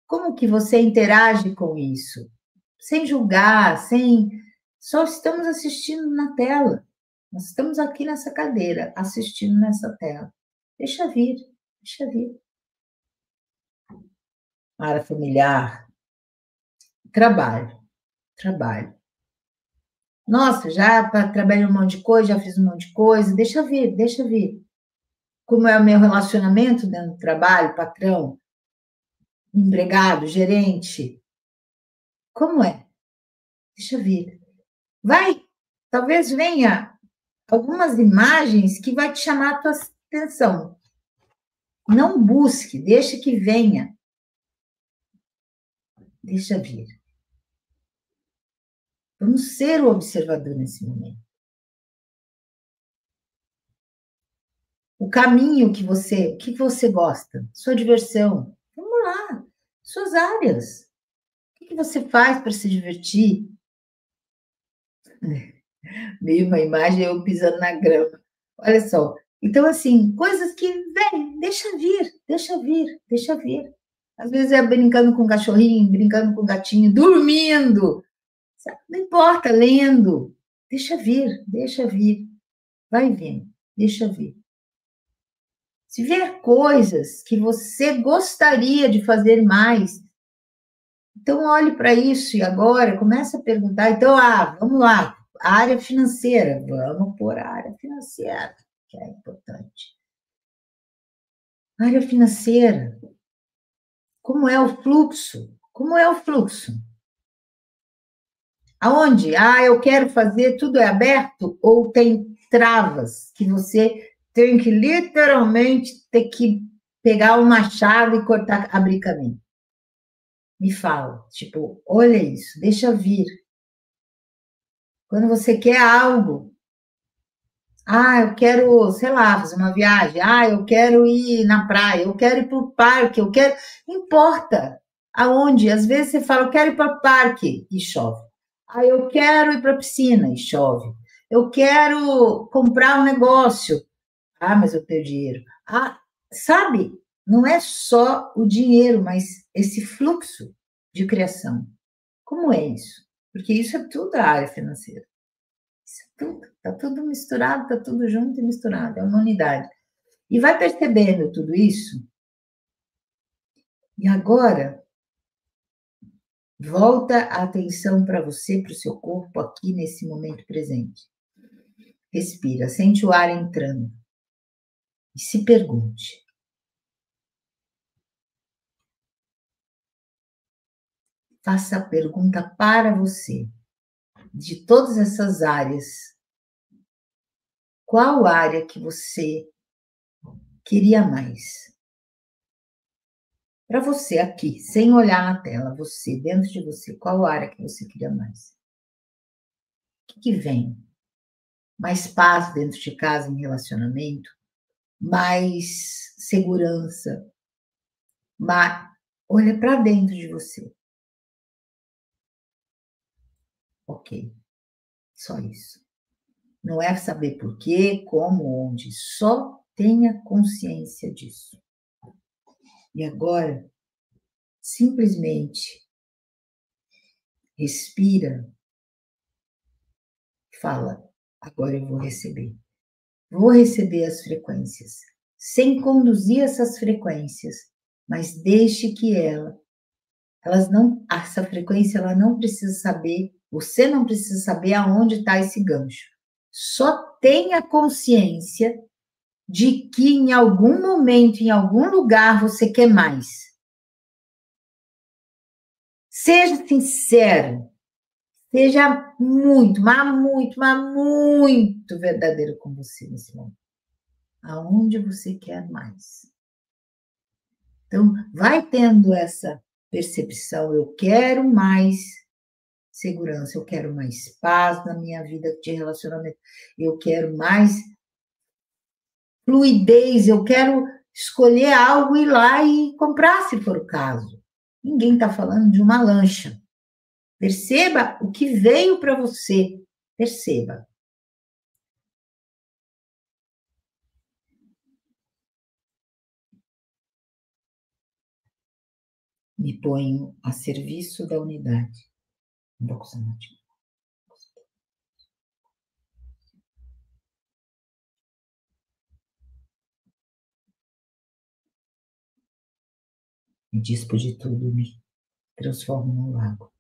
Como que você interage com isso? Sem julgar, sem... Só estamos assistindo na tela. Nós estamos aqui nessa cadeira, assistindo nessa tela. Deixa vir, deixa vir. Área familiar. Trabalho. Trabalho. Nossa, já trabalhei um monte de coisa, já fiz um monte de coisa. Deixa vir, deixa vir. Como é o meu relacionamento dentro do trabalho, patrão, empregado, gerente? Como é? Deixa vir. Vai, talvez venha algumas imagens que vai te chamar a tua atenção. Não busque, deixa que venha. Deixa vir. Vamos ser o observador nesse momento. O caminho o que você gosta, sua diversão. Vamos lá, suas áreas. O que você faz para se divertir? Meio uma imagem eu pisando na grama. Olha só, Então, assim, coisas que, vem, deixa vir, deixa vir, deixa vir. Às vezes é brincando com o cachorrinho, brincando com o gatinho, dormindo. Não importa, lendo. Deixa vir, deixa vir. Vai vendo, deixa vir. Se vier coisas que você gostaria de fazer mais, então olhe para isso e agora comece a perguntar. Então, vamos lá, a área financeira, vamos pôr a área financeira, que é importante. A área financeira, como é o fluxo? Como é o fluxo? Aonde? Eu quero fazer, tudo é aberto ou tem travas que você tem que literalmente ter que pegar uma chave e cortar, abrir caminho? Me fala, tipo, olha isso, deixa vir. Quando você quer algo, eu quero, sei lá, fazer uma viagem, eu quero ir na praia, eu quero ir para o parque, eu quero. Não importa aonde, às vezes você fala, eu quero ir para o parque e chove. Eu quero ir para a piscina e chove. Eu quero comprar um negócio. Mas eu tenho dinheiro. Sabe? Não é só o dinheiro, mas esse fluxo de criação. Como é isso? Porque isso é tudo a área financeira. Isso é tudo. Está tudo misturado, está tudo junto e misturado. É uma unidade. E vai percebendo tudo isso. E agora, volta a atenção para você, para o seu corpo, aqui nesse momento presente. Respira, sente o ar entrando. E se pergunte: faça a pergunta para você. De todas essas áreas, qual área que você queria mais? Para você aqui, sem olhar na tela, você, dentro de você, qual área que você queria mais? O que vem? Mais paz dentro de casa, em relacionamento? Mais segurança? Olha para dentro de você. Ok, só isso. Não é saber por quê, como, onde, só tenha consciência disso. E agora, simplesmente respira, fala, agora eu vou receber. Vou receber as frequências, sem conduzir essas frequências, mas deixe que essa frequência, ela não precisa saber, você não precisa saber aonde está esse gancho. Só tenha consciência de que em algum momento, em algum lugar, você quer mais. Seja sincero, seja muito, mas muito verdadeiro com você nesse momento. Aonde você quer mais. Então, vai tendo essa percepção, eu quero mais segurança, eu quero mais paz na minha vida de relacionamento, eu quero mais fluidez, eu quero escolher algo, ir lá e comprar, se for o caso. Ninguém está falando de uma lancha. Perceba o que veio para você. Perceba. Me ponho a serviço da unidade. Me dispo de tudo, me transformo num lago,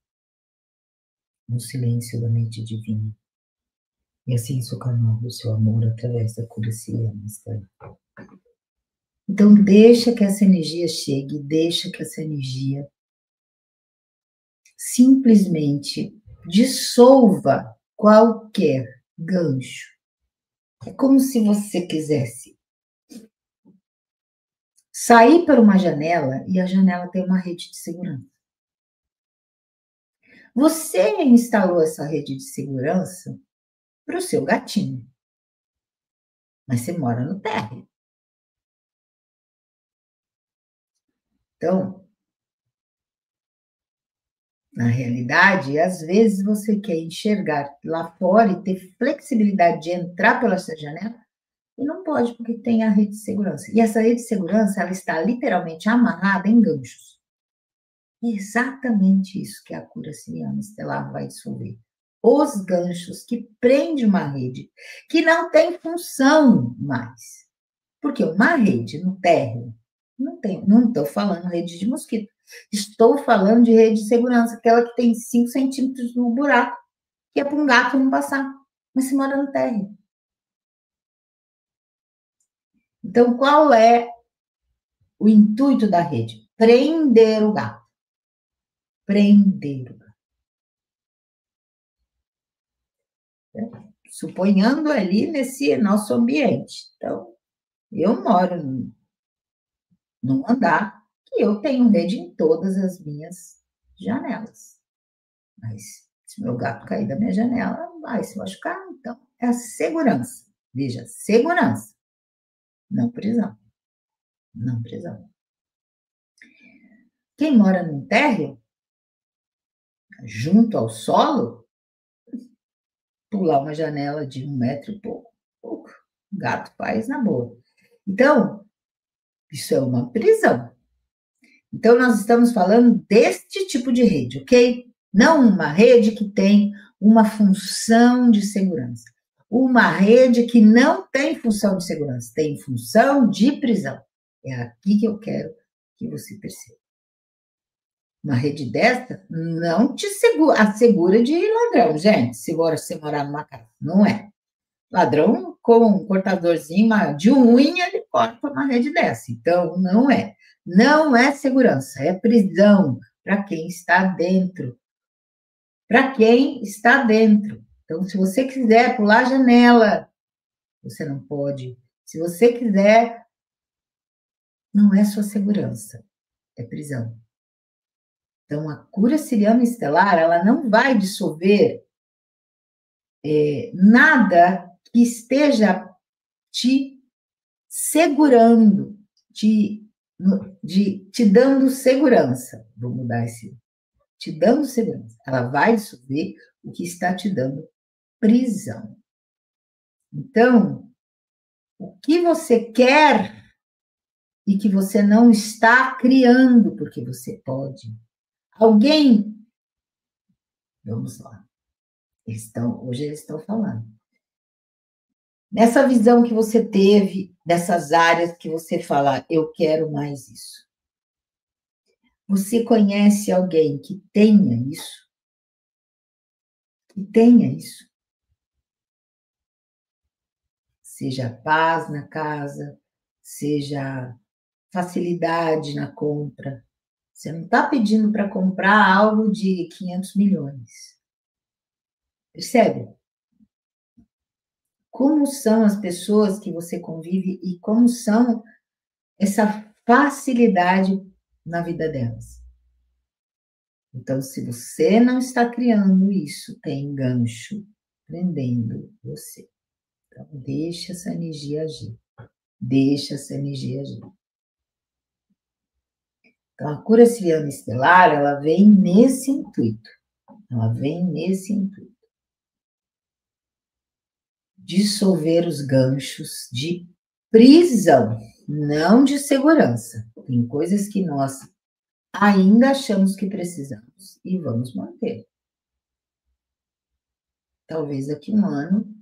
no silêncio da mente divina. E assim sou canal do seu amor através da cura siriana. Então, deixa que essa energia chegue, deixa que essa energia simplesmente dissolva qualquer gancho. É como se você quisesse sair por uma janela e a janela tem uma rede de segurança. Você instalou essa rede de segurança para o seu gatinho, mas você mora no térreo. Então, na realidade, às vezes você quer enxergar lá fora e ter flexibilidade de entrar pela essa janela, E não pode, porque tem a rede de segurança. E essa rede de segurança, ela está literalmente amarrada em ganchos. É exatamente isso que a cura siriana estelar vai dissolver. Os ganchos que prendem uma rede, que não tem função mais. Porque uma rede no térreo, não estou falando rede de mosquito, estou falando de rede de segurança, aquela que tem 5 centímetros no buraco, que é para um gato não passar, mas se mora no térreo. Então, qual é o intuito da rede? Prender o gato. Prender o gato. Suponhando ali nesse nosso ambiente. Então, eu moro num andar que eu tenho rede em todas as minhas janelas. Mas se meu gato cair da minha janela, vai se machucar. Então, é a segurança. Veja, segurança. Não prisão. Não prisão. Quem mora num térreo, junto ao solo, pular uma janela de 1 metro e pouco. O gato faz na boa. Então, isso é uma prisão. Então, nós estamos falando deste tipo de rede, ok? Não uma rede que tem uma função de segurança. Uma rede que não tem função de segurança, tem função de prisão. É aqui que eu quero que você perceba. Uma rede dessa não te assegura de ladrão, gente, se você morar numa casa. Não é. Ladrão com um cortadorzinho de unha, ele corta uma rede dessa. Então, não é. Não é segurança, é prisão para quem está dentro. Para quem está dentro. Então, se você quiser pular a janela, você não pode. Se você quiser, não é sua segurança, é prisão. Então, a cura siriana estelar, ela não vai dissolver nada que esteja te segurando, te dando segurança. Vou mudar esse. Te dando segurança. Ela vai dissolver o que está te dando prisão. Então, o que você quer e que você não está criando, porque você pode. Alguém, vamos lá, hoje eles estão falando. Nessa visão que você teve, dessas áreas que você fala, eu quero mais isso. Você conhece alguém que tenha isso? Que tenha isso? Seja paz na casa, seja facilidade na compra. Você não está pedindo para comprar algo de 500 milhões. Percebe? Como são as pessoas que você convive e como são essa facilidade na vida delas. Então, se você não está criando isso, tem gancho prendendo você. Então, deixa essa energia agir. Deixa essa energia agir. Então, a cura siriana estelar, ela vem nesse intuito. Ela vem nesse intuito. Dissolver os ganchos de prisão, não de segurança. Tem coisas que nós ainda achamos que precisamos e vamos manter. Talvez daqui a um ano,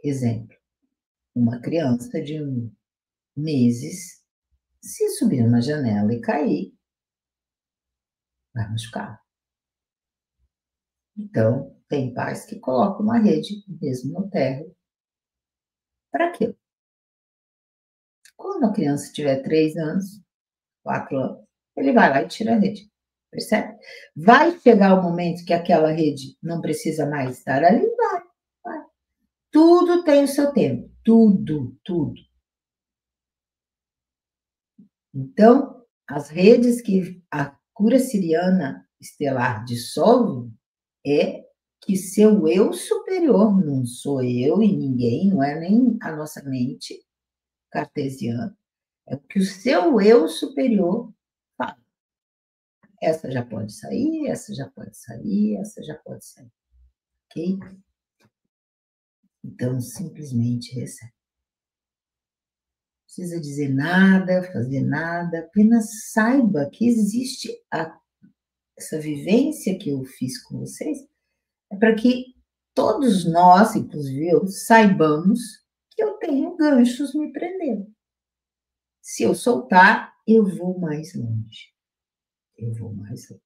exemplo, uma criança de meses, se subir numa janela e cair, vai machucar. Então, tem pais que colocam uma rede, mesmo no térreo. Para quê? Quando a criança tiver 3 anos, 4 anos, ele vai lá e tira a rede. Percebe? Vai chegar o momento que aquela rede não precisa mais estar ali? Vai. Tudo tem o seu tempo. Tudo, tudo. Então, as redes que a cura siriana estelar dissolve é que seu eu superior, não sou eu e ninguém, não é nem a nossa mente cartesiana, é o que o seu eu superior fala. Essa já pode sair, essa já pode sair, essa já pode sair. Ok? Então, simplesmente recebe. Não precisa dizer nada, fazer nada, apenas saiba que existe essa vivência que eu fiz com vocês, é para que todos nós, inclusive eu, saibamos que eu tenho ganchos me prendendo. Se eu soltar, eu vou mais longe. Eu vou mais longe.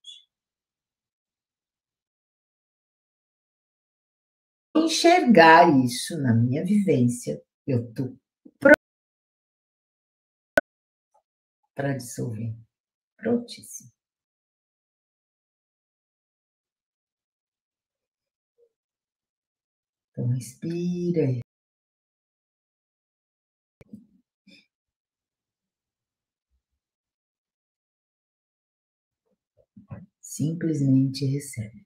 Enxergar isso na minha vivência, eu estou para dissolver. Prontíssimo. Então, respira. Simplesmente recebe.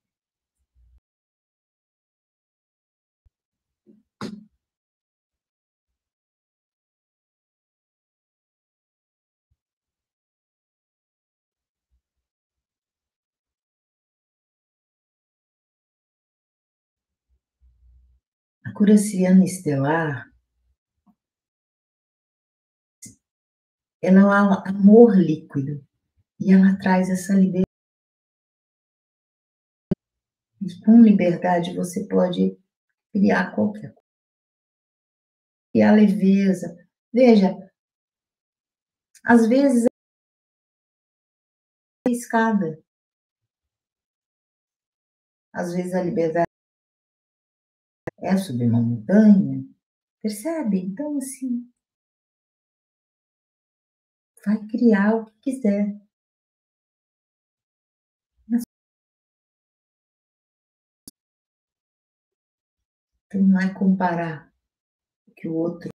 A cura siriana estelar, ela é um amor líquido e ela traz essa liberdade. E com liberdade você pode criar qualquer coisa. E a leveza. Veja, às vezes é escada. Às vezes a liberdade é subir uma montanha. Percebe? Então, assim, vai criar o que quiser. Então, não é comparar o que o outro.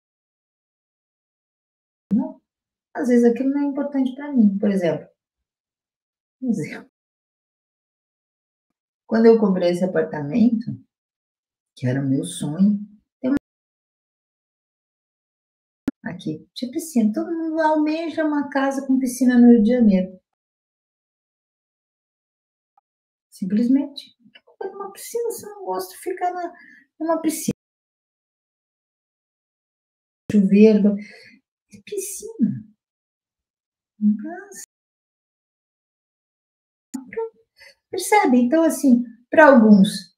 Não. Às vezes aquilo não é importante para mim. Por exemplo, quando eu comprei esse apartamento, que era o meu sonho, aqui, tinha piscina. Todo mundo almeja uma casa com piscina no Rio de Janeiro. Simplesmente. Numa piscina, você não gosta de ficar numa piscina. Chuveiro, piscina. Mas, percebe? Então, assim, para alguns,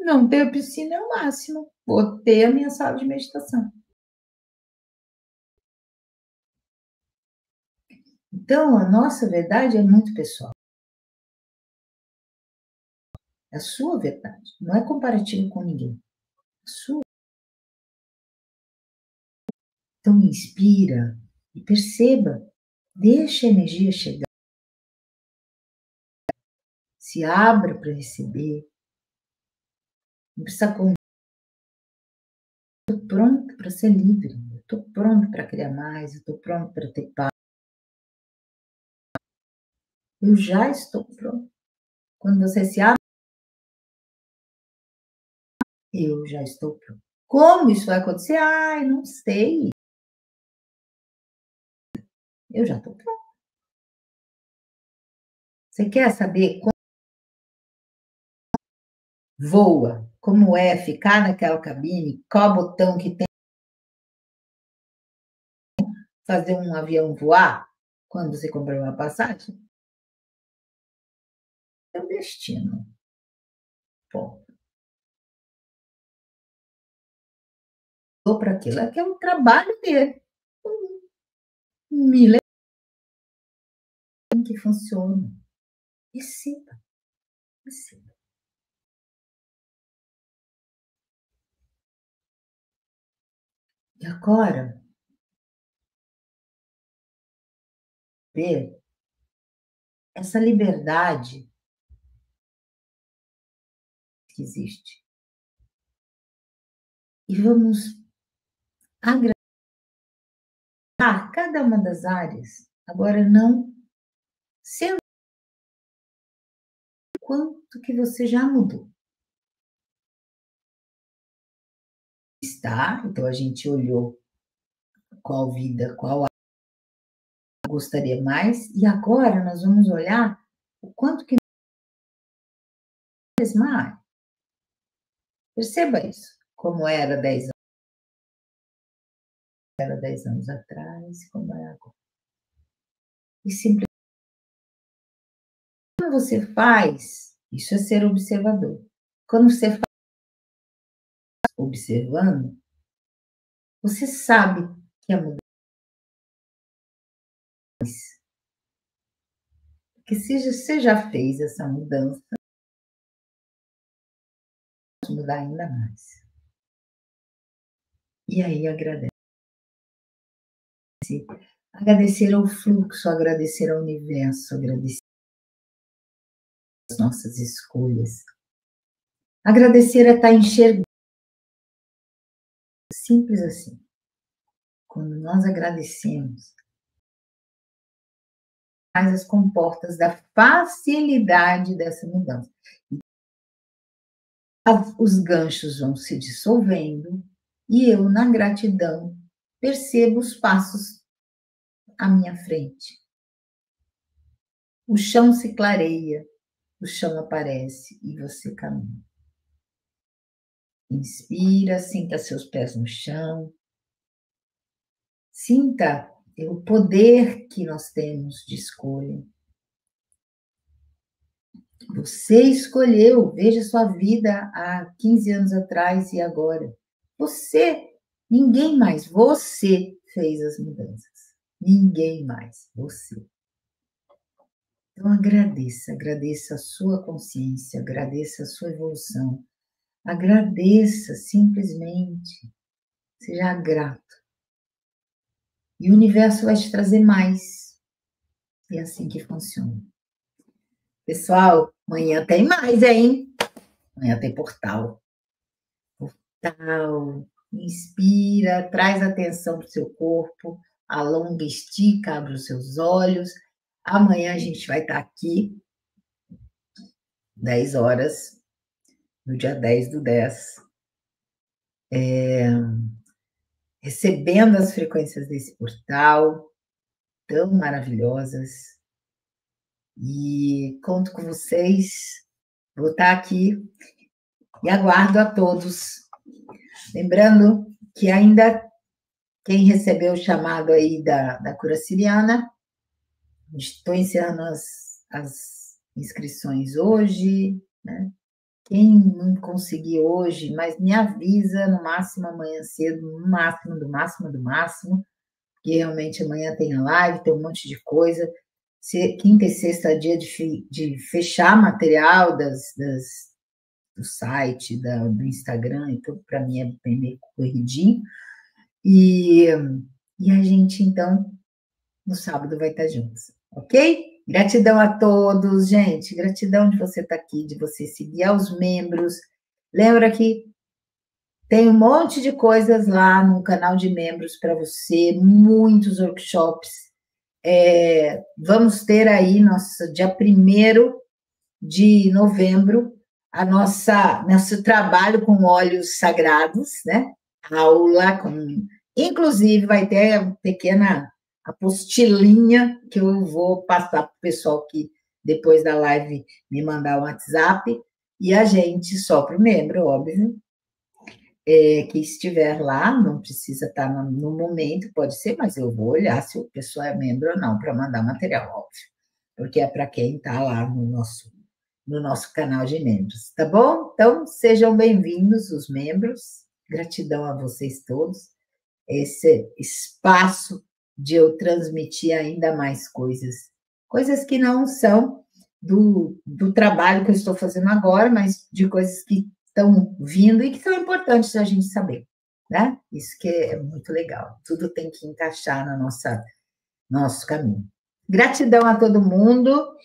não ter piscina é o máximo. Vou ter a minha sala de meditação. Então, a nossa verdade é muito pessoal. É a sua verdade. Não é comparativo com ninguém. A sua. Então, inspira e perceba. Deixa a energia chegar. Se abra para receber. Não precisa contar. Estou pronto para ser livre. Estou pronto para criar mais. Estou pronto para ter paz. Eu já estou pronto. Quando você se abre, eu já estou pronto. Como isso vai acontecer? Ai, não sei. Eu já estou pronto. Você quer saber como voa? Como é ficar naquela cabine? Qual botão que tem para fazer um avião voar? Quando você comprou uma passagem? É o destino. Bom, vou para aquilo. É que é o trabalho dele. Me lembra que funciona. Receba. Receba. E agora, ver essa liberdade que existe. E vamos agradar cada uma das áreas. Agora, não sendo quanto que você já mudou. Está, então a gente olhou qual vida, qual gostaria mais, e agora nós vamos olhar o quanto que mesma área. Perceba isso, como era 10 anos atrás, como é agora. E simplesmente, quando você faz, isso é ser observador. Quando você faz observando, você sabe que a mudança, que se você já fez essa mudança, pode mudar ainda mais. E aí agradece. Agradecer ao fluxo, agradecer ao universo, agradecer às nossas escolhas. Agradecer a estar enxergando. Simples assim. Quando nós agradecemos, faz as comportas da facilidade dessa mudança. Os ganchos vão se dissolvendo e eu, na gratidão, percebo os passos à minha frente. O chão se clareia, o chão aparece e você caminha. Inspira, sinta seus pés no chão. Sinta o poder que nós temos de escolha. Você escolheu, veja sua vida há 15 anos atrás e agora. Você, ninguém mais, você fez as mudanças. Ninguém mais, você. Então agradeça a sua consciência, agradeça a sua evolução. Agradeça simplesmente, seja grato. E o universo vai te trazer mais. É assim que funciona. Pessoal, amanhã tem mais, hein? Amanhã tem portal. Portal. Inspira, traz atenção para o seu corpo, alonga, estica, abre os seus olhos. Amanhã a gente vai estar aqui, 10 horas, no dia 10/10, recebendo as frequências desse portal, tão maravilhosas. E conto com vocês, vou estar aqui e aguardo a todos. Lembrando que ainda quem recebeu o chamado aí da cura siriana, estou encerrando as inscrições hoje, né? Quem não conseguir hoje, mas me avisa no máximo amanhã cedo, no máximo, do máximo, do máximo, que realmente amanhã tem a live, tem um monte de coisa. Quinta e sexta é dia de fechar material do site, do Instagram, então para mim é bem meio corridinho. E a gente, então, no sábado vai estar juntos, ok? Gratidão a todos, gente. Gratidão de você estar aqui, de você seguir aos membros. Lembra que tem um monte de coisas lá no canal de membros para você, muitos workshops. Vamos ter aí, nosso dia 1º de novembro, nosso trabalho com óleos sagrados, né? Aula, inclusive vai ter uma pequena apostilinha que eu vou passar para o pessoal que depois da live me mandar o WhatsApp, e a gente, só para o membro, óbvio, que estiver lá, não precisa estar no momento, pode ser, mas eu vou olhar se a pessoa é membro ou não para mandar material, óbvio, porque é para quem está lá no nosso canal de membros, tá bom? Então, sejam bem-vindos os membros, gratidão a vocês todos, esse espaço de eu transmitir ainda mais coisas que não são do trabalho que eu estou fazendo agora, mas de coisas que estão vindo e que são importantes a gente saber, né? Isso que é muito legal. Tudo tem que encaixar no nosso caminho. Gratidão a todo mundo.